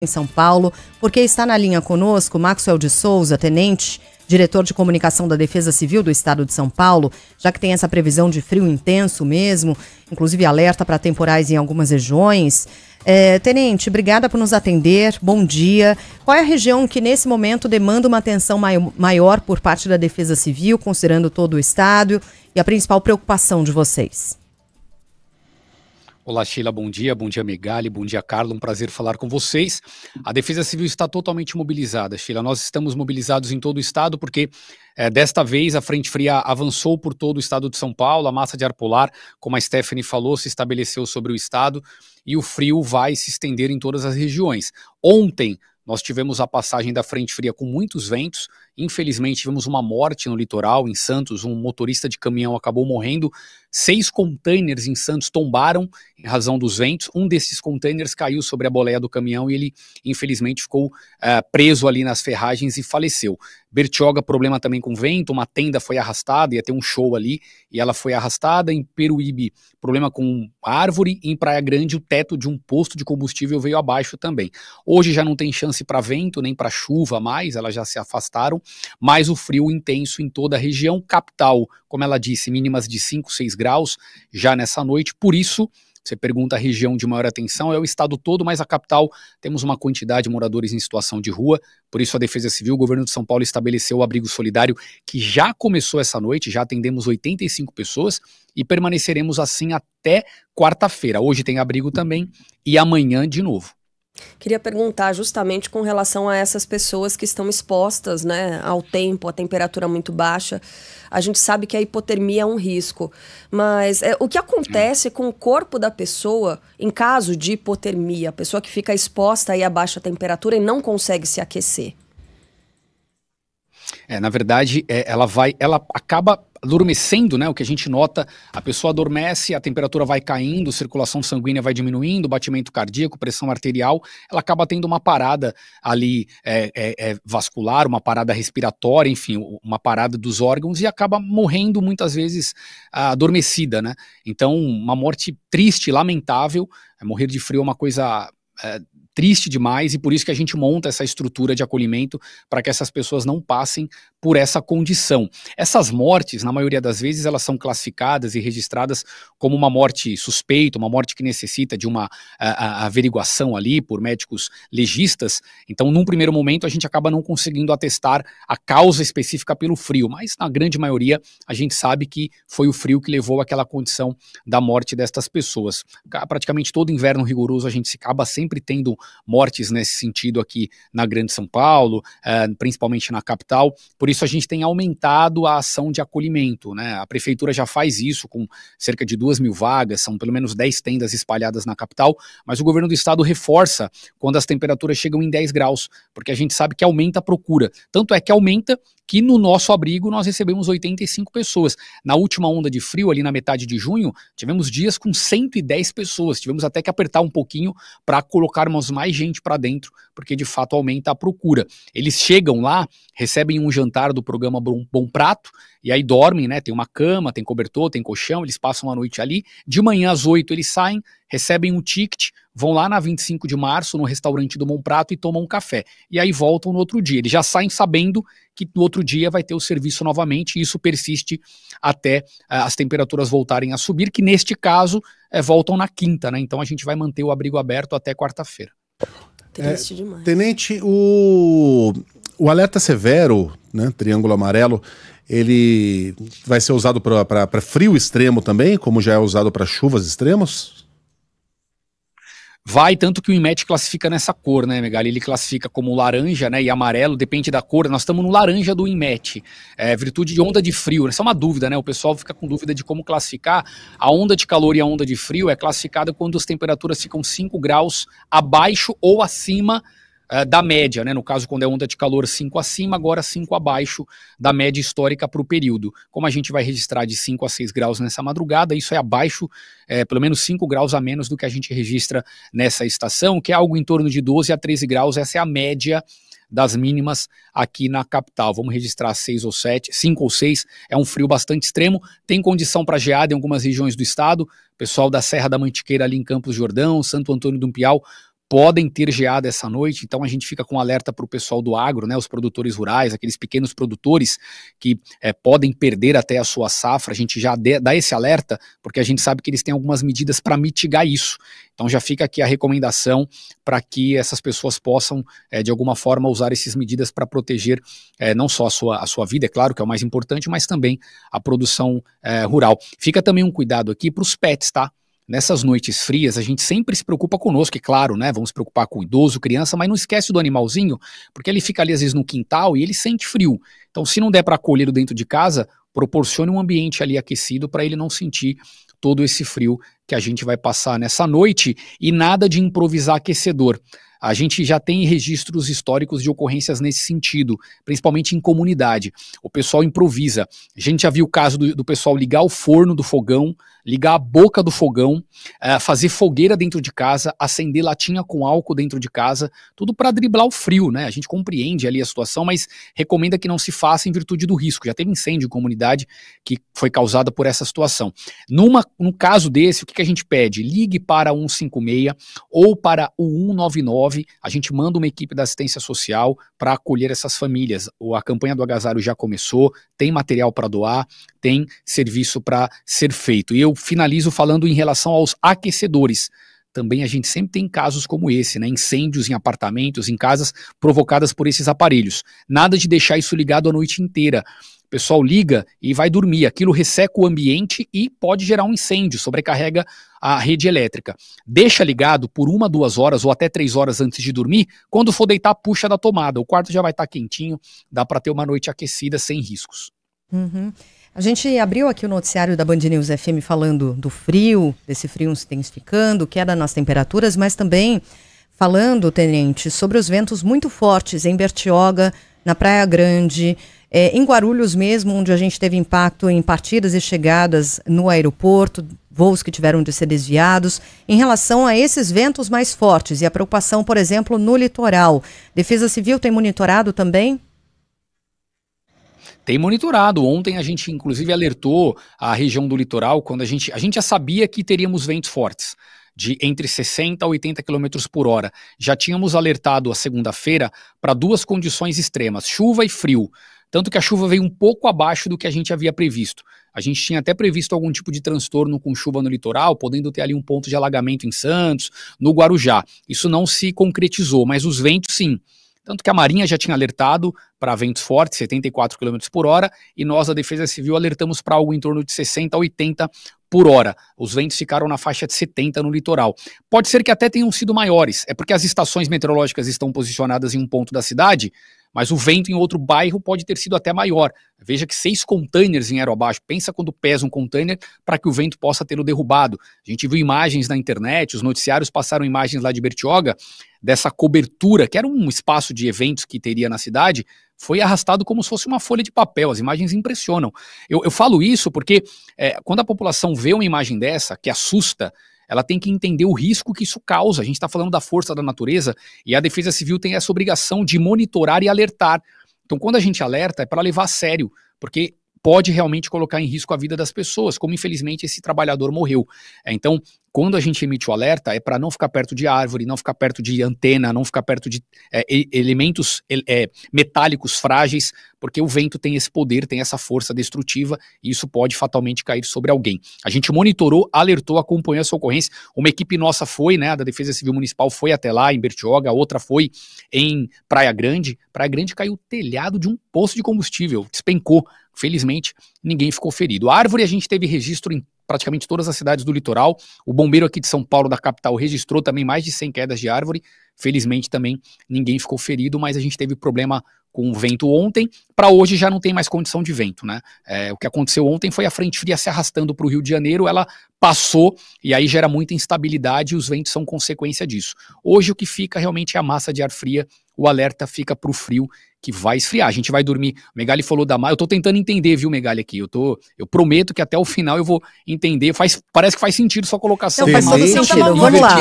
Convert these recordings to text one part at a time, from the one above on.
em São Paulo, porque está na linha conosco Maxwell de Souza, tenente, diretor de comunicação da Defesa Civil do Estado de São Paulo, já que tem essa previsão de frio intenso mesmo, inclusive alerta para temporais em algumas regiões. Tenente, obrigada por nos atender, bom dia. Qual é a região que nesse momento demanda uma atenção maior por parte da Defesa Civil, considerando todo o Estado, e a principal preocupação de vocês? Olá, Sheila, bom dia Megali, bom dia, Carla, um prazer falar com vocês. A Defesa Civil está totalmente mobilizada, Sheila, nós estamos mobilizados em todo o estado porque desta vez a frente fria avançou por todo o estado de São Paulo, a massa de ar polar, como a Stephanie falou, se estabeleceu sobre o estado e o frio vai se estender em todas as regiões. Ontem nós tivemos a passagem da frente fria com muitos ventos, infelizmente tivemos uma morte no litoral, em Santos, um motorista de caminhão acabou morrendo, 6 containers em Santos tombaram em razão dos ventos, um desses containers caiu sobre a boleia do caminhão e ele infelizmente ficou preso ali nas ferragens e faleceu. Bertioga, problema também com vento, uma tenda foi arrastada, ia ter um show ali e ela foi arrastada. Em Peruíbe, problema com árvore, e em Praia Grande o teto de um posto de combustível veio abaixo também. Hoje já não tem chance para vento, nem para chuva mais, elas já se afastaram, mas o frio intenso em toda a região. Capital, como ela disse, mínimas de 5, 6 graus já nessa noite, por isso você pergunta a região de maior atenção, é o estado todo, mas a capital temos uma quantidade de moradores em situação de rua, por isso a Defesa Civil, o governo de São Paulo estabeleceu o abrigo solidário que já começou essa noite, já atendemos 85 pessoas e permaneceremos assim até quarta-feira. Hoje tem abrigo também e amanhã de novo. Queria perguntar justamente com relação a essas pessoas que estão expostas, né, ao tempo, à temperatura muito baixa. A gente sabe que a hipotermia é um risco, mas o que acontece com o corpo da pessoa em caso de hipotermia, a pessoa que fica exposta aí a baixa temperatura e não consegue se aquecer? Na verdade, ela acaba adormecendo, né? O que a gente nota, a pessoa adormece, a temperatura vai caindo, circulação sanguínea vai diminuindo, batimento cardíaco, pressão arterial, ela acaba tendo uma parada ali vascular, uma parada respiratória, enfim, uma parada dos órgãos e acaba morrendo muitas vezes adormecida, né? Então, uma morte triste, lamentável, morrer de frio é uma coisa triste demais e por isso que a gente monta essa estrutura de acolhimento para que essas pessoas não passem por essa condição. Essas mortes, na maioria das vezes, elas são classificadas e registradas como uma morte suspeita, uma morte que necessita de uma averiguação ali por médicos legistas. Então, num primeiro momento, a gente acaba não conseguindo atestar a causa específica pelo frio, mas na grande maioria a gente sabe que foi o frio que levou àquela condição da morte destas pessoas. Praticamente todo inverno rigoroso a gente acaba sempre tendo mortes nesse sentido aqui na Grande São Paulo, principalmente na capital, por isso a gente tem aumentado a ação de acolhimento, né? A prefeitura já faz isso com cerca de 2.000 vagas, são pelo menos 10 tendas espalhadas na capital, mas o governo do estado reforça quando as temperaturas chegam em 10 graus, porque a gente sabe que aumenta a procura, tanto é que aumenta que no nosso abrigo nós recebemos 85 pessoas. Na última onda de frio, ali na metade de junho, tivemos dias com 110 pessoas, tivemos até que apertar um pouquinho para colocarmos mais gente para dentro, porque de fato aumenta a procura. Eles chegam lá, recebem um jantar do programa Bom Prato, e aí dormem, né? Tem uma cama, tem cobertor, tem colchão, eles passam a noite ali, de manhã às 8 eles saem, recebem um ticket, vão lá na 25 de março, no restaurante do Bom Prato e tomam um café. E aí voltam no outro dia. Eles já saem sabendo que no outro dia vai ter o serviço novamente e isso persiste até as temperaturas voltarem a subir, que neste caso voltam na quinta, né? Então a gente vai manter o abrigo aberto até quarta-feira. Triste demais. Tenente, o alerta severo, né, triângulo amarelo, ele vai ser usado para frio extremo também, como já é usado para chuvas extremas? Vai, tanto que o INMET classifica nessa cor, né, Megali? Ele classifica como laranja, né, e amarelo, depende da cor. Nós estamos no laranja do INMET, virtude de onda de frio. Essa é uma dúvida, né? O pessoal fica com dúvida de como classificar. A onda de calor e a onda de frio é classificada quando as temperaturas ficam 5 graus abaixo ou acima da média, né? No caso, quando é onda de calor 5 acima, agora 5 abaixo da média histórica para o período. Como a gente vai registrar de 5 a 6 graus nessa madrugada, isso é abaixo, pelo menos 5 graus a menos do que a gente registra nessa estação, que é algo em torno de 12 a 13 graus, essa é a média das mínimas aqui na capital. Vamos registrar 6 ou 7, 5 ou 6, é um frio bastante extremo, tem condição para geada em algumas regiões do estado, pessoal da Serra da Mantiqueira ali em Campos do Jordão, Santo Antônio do Piau, podem ter geada essa noite, então a gente fica com alerta para o pessoal do agro, né, os produtores rurais, aqueles pequenos produtores que podem perder até a sua safra. A gente já dá esse alerta, porque a gente sabe que eles têm algumas medidas para mitigar isso. Então já fica aqui a recomendação para que essas pessoas possam, de alguma forma, usar essas medidas para proteger não só a sua vida, é claro que é o mais importante, mas também a produção rural. Fica também um cuidado aqui para os pets, tá? Nessas noites frias, a gente sempre se preocupa conosco, e claro, né, vamos se preocupar com o idoso, criança, mas não esquece do animalzinho, porque ele fica ali às vezes no quintal e ele sente frio. Então, se não der para acolhê-lo dentro de casa, proporcione um ambiente ali aquecido para ele não sentir todo esse frio que a gente vai passar nessa noite, e nada de improvisar aquecedor. A gente já tem registros históricos de ocorrências nesse sentido, principalmente em comunidade. O pessoal improvisa. A gente já viu o caso do pessoal ligar o forno do fogão, ligar a boca do fogão, fazer fogueira dentro de casa, acender latinha com álcool dentro de casa, tudo para driblar o frio, né? A gente compreende ali a situação, mas recomenda que não se faça em virtude do risco. Já teve incêndio em comunidade que foi causada por essa situação. Num caso desse, o que a gente pede? Ligue para 156 ou para o 199, a gente manda uma equipe da assistência social para acolher essas famílias. A campanha do agasalho já começou, tem material para doar, tem serviço para ser feito. E eu finalizo falando em relação aos aquecedores. Também a gente sempre tem casos como esse, né? Incêndios em apartamentos, em casas provocadas por esses aparelhos. Nada de deixar isso ligado a noite inteira. O pessoal liga e vai dormir, aquilo resseca o ambiente e pode gerar um incêndio, sobrecarrega a rede elétrica. Deixa ligado por 1, 2 horas ou até 3 horas antes de dormir, quando for deitar, puxa da tomada, o quarto já vai estar quentinho, dá para ter uma noite aquecida sem riscos. Uhum. A gente abriu aqui o noticiário da Band News FM falando do frio, desse frio se intensificando, queda nas temperaturas, mas também falando, Tenente, sobre os ventos muito fortes em Bertioga, na Praia Grande, em Guarulhos mesmo, onde a gente teve impacto em partidas e chegadas no aeroporto, voos que tiveram de ser desviados, em relação a esses ventos mais fortes e a preocupação, por exemplo, no litoral. Defesa Civil tem monitorado também? Tem monitorado. Ontem a gente inclusive alertou a região do litoral, quando a gente já sabia que teríamos ventos fortes, de entre 60 a 80 km por hora. Já tínhamos alertado a segunda-feira para 2 condições extremas, chuva e frio. Tanto que a chuva veio um pouco abaixo do que a gente havia previsto. A gente tinha até previsto algum tipo de transtorno com chuva no litoral, podendo ter ali um ponto de alagamento em Santos, no Guarujá. Isso não se concretizou, mas os ventos sim. Tanto que a Marinha já tinha alertado para ventos fortes, 74 km por hora, e nós, da Defesa Civil, alertamos para algo em torno de 60 a 80 por hora. Os ventos ficaram na faixa de 70 no litoral. Pode ser que até tenham sido maiores, é porque as estações meteorológicas estão posicionadas em um ponto da cidade, mas o vento em outro bairro pode ter sido até maior. Veja que 6 containers vieram abaixo. Pensa quando pesa um container para que o vento possa tê-lo derrubado. A gente viu imagens na internet, os noticiários passaram imagens lá de Bertioga, dessa cobertura, que era um espaço de eventos que teria na cidade, foi arrastado como se fosse uma folha de papel. As imagens impressionam. Eu falo isso porque quando a população vê uma imagem dessa, que assusta, ela tem que entender o risco que isso causa. A gente está falando da força da natureza e a Defesa Civil tem essa obrigação de monitorar e alertar. Então, quando a gente alerta, é para levar a sério, porque pode realmente colocar em risco a vida das pessoas, como infelizmente esse trabalhador morreu. Então, quando a gente emite o alerta, é para não ficar perto de árvore, não ficar perto de antena, não ficar perto de elementos metálicos frágeis, porque o vento tem esse poder, tem essa força destrutiva, e isso pode fatalmente cair sobre alguém. A gente monitorou, alertou, acompanhou essa ocorrência. Uma equipe nossa foi, né, da Defesa Civil Municipal foi até lá, em Bertioga, a outra foi em Praia Grande. Praia Grande caiu o telhado de um poço de combustível, despencou. Felizmente, ninguém ficou ferido. A árvore a gente teve registro em praticamente todas as cidades do litoral. O bombeiro aqui de São Paulo, da capital, registrou também mais de 100 quedas de árvore. Felizmente também ninguém ficou ferido, mas a gente teve problema com o vento ontem. Para hoje já não tem mais condição de vento, né? O que aconteceu ontem foi a frente fria se arrastando para o Rio de Janeiro, ela passou e aí gera muita instabilidade e os ventos são consequência disso. Hoje o que fica realmente é a massa de ar fria, o alerta fica para o frio que vai esfriar. A gente vai dormir. O Megali falou da mar. Eu tô tentando entender, viu, Megali, aqui. Eu prometo que até o final eu vou entender. Parece que faz sentido sua colocação. Não, faz todo sentido. Vamos lá.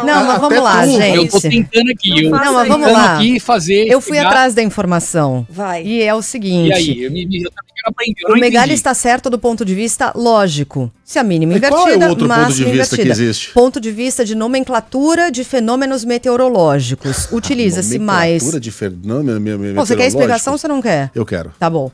Não, mas vamos lá, gente. Eu tô tentando aqui. Não, mas vamos lá. Aqui fazer. Eu fui atrás da informação. Vai. E é o seguinte. E aí? Eu também quero O Megali está certo do ponto de vista lógico. Se a mínima invertida, qual é o outro ponto de vista invertida. que existe? Ponto de vista de nomenclatura de fenômenos meteorológicos. Utiliza-se mais... Nomenclatura de fenômeno meteorológico? Você quer explicação ou você não quer? Eu quero. Tá bom.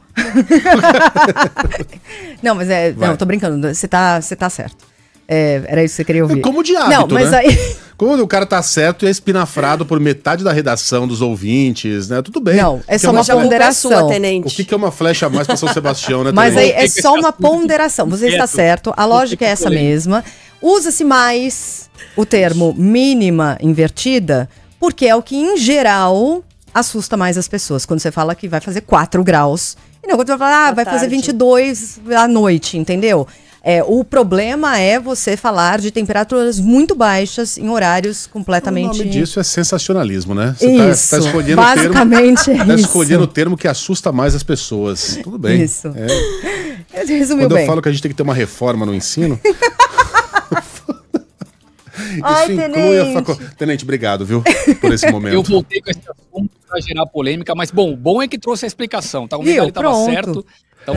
Não, mas não, tô brincando. Você tá certo. Era isso que você queria ouvir. Como de hábito, não, mas né? aí... Quando o cara tá certo e é espinafrado por metade da redação, dos ouvintes, né? Tudo bem. Não, é só Mas uma a culpa é sua, ponderação. tenente. O que é uma flecha a mais pra São Sebastião, né? Mas aí Tenente? é só uma ponderação. Você está certo, a lógica é essa mesma. Usa-se mais o termo mínima invertida, porque é o que, em geral, assusta mais as pessoas. Quando você fala que vai fazer 4 graus. E não, quando você fala, vai fazer 22 à noite, entendeu? O problema é você falar de temperaturas muito baixas em horários completamente... O nome disso é sensacionalismo, né? Isso, tá escolhendo basicamente o termo, é tá isso. escolhendo o termo que assusta mais as pessoas. Tudo bem. Isso. Resumiu Quando bem. eu falo que a gente tem que ter uma reforma no ensino... Ai, isso inclui a faculdade. Tenente, obrigado, viu? Por esse momento. Eu voltei com esse assunto para gerar polêmica, mas bom é que trouxe a explicação, tá? O Viu? Megali estava Pronto. certo. Então,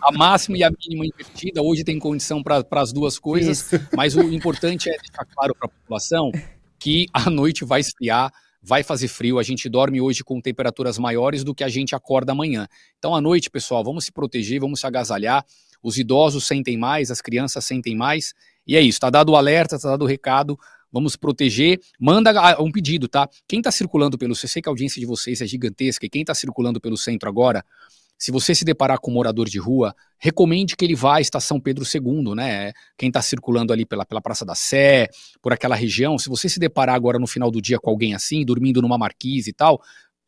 a máxima e a mínima invertida, hoje tem condição para as duas coisas, mas o importante é deixar claro para a população que a noite vai esfriar, vai fazer frio, a gente dorme hoje com temperaturas maiores do que a gente acorda amanhã. Então, à noite, pessoal, vamos se proteger, vamos se agasalhar, os idosos sentem mais, as crianças sentem mais, e é isso, tá dado o alerta, tá dado o recado, vamos proteger, manda um pedido, tá? Quem tá circulando pelo, eu sei que a audiência de vocês é gigantesca, e quem tá circulando pelo centro agora, se você se deparar com um morador de rua, recomende que ele vá à Estação Pedro II, né? Quem está circulando ali pela Praça da Sé, por aquela região, se você se deparar agora no final do dia com alguém assim, dormindo numa marquise e tal,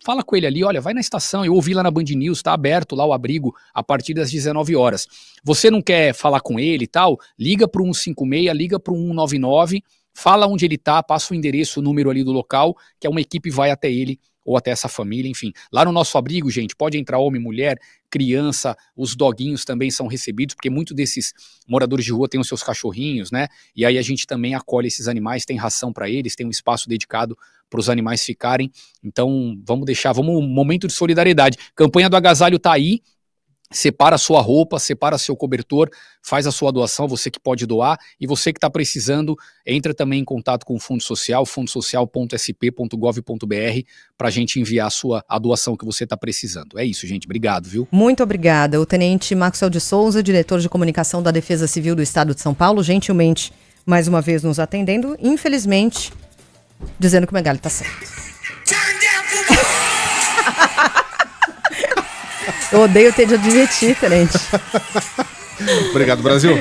fala com ele ali, olha, vai na estação, eu ouvi lá na Band News, tá aberto lá o abrigo a partir das 19 horas. Você não quer falar com ele e tal? Liga para o 156, liga para o 199, fala onde ele tá, passa o endereço, o número ali do local, que uma equipe vai até ele, ou até essa família, enfim. Lá no nosso abrigo, gente, pode entrar homem, mulher, criança, os doguinhos também são recebidos, porque muitos desses moradores de rua têm os seus cachorrinhos, né? E aí a gente também acolhe esses animais, tem ração para eles, tem um espaço dedicado para os animais ficarem. Então, vamos um momento de solidariedade. Campanha do Agasalho tá aí. Separa a sua roupa, separa seu cobertor, faz a sua doação, você que pode doar, e você que está precisando, entra também em contato com o Fundo Social, fundosocial.sp.gov.br, para a gente enviar a doação que você está precisando. É isso, gente. Obrigado, viu? Muito obrigada. O Tenente Maxwell de Souza, diretor de comunicação da Defesa Civil do Estado de São Paulo, gentilmente, mais uma vez nos atendendo, infelizmente, dizendo que o Megali está certo. Eu odeio ter de admitir, Tenente. Obrigado, Brasil.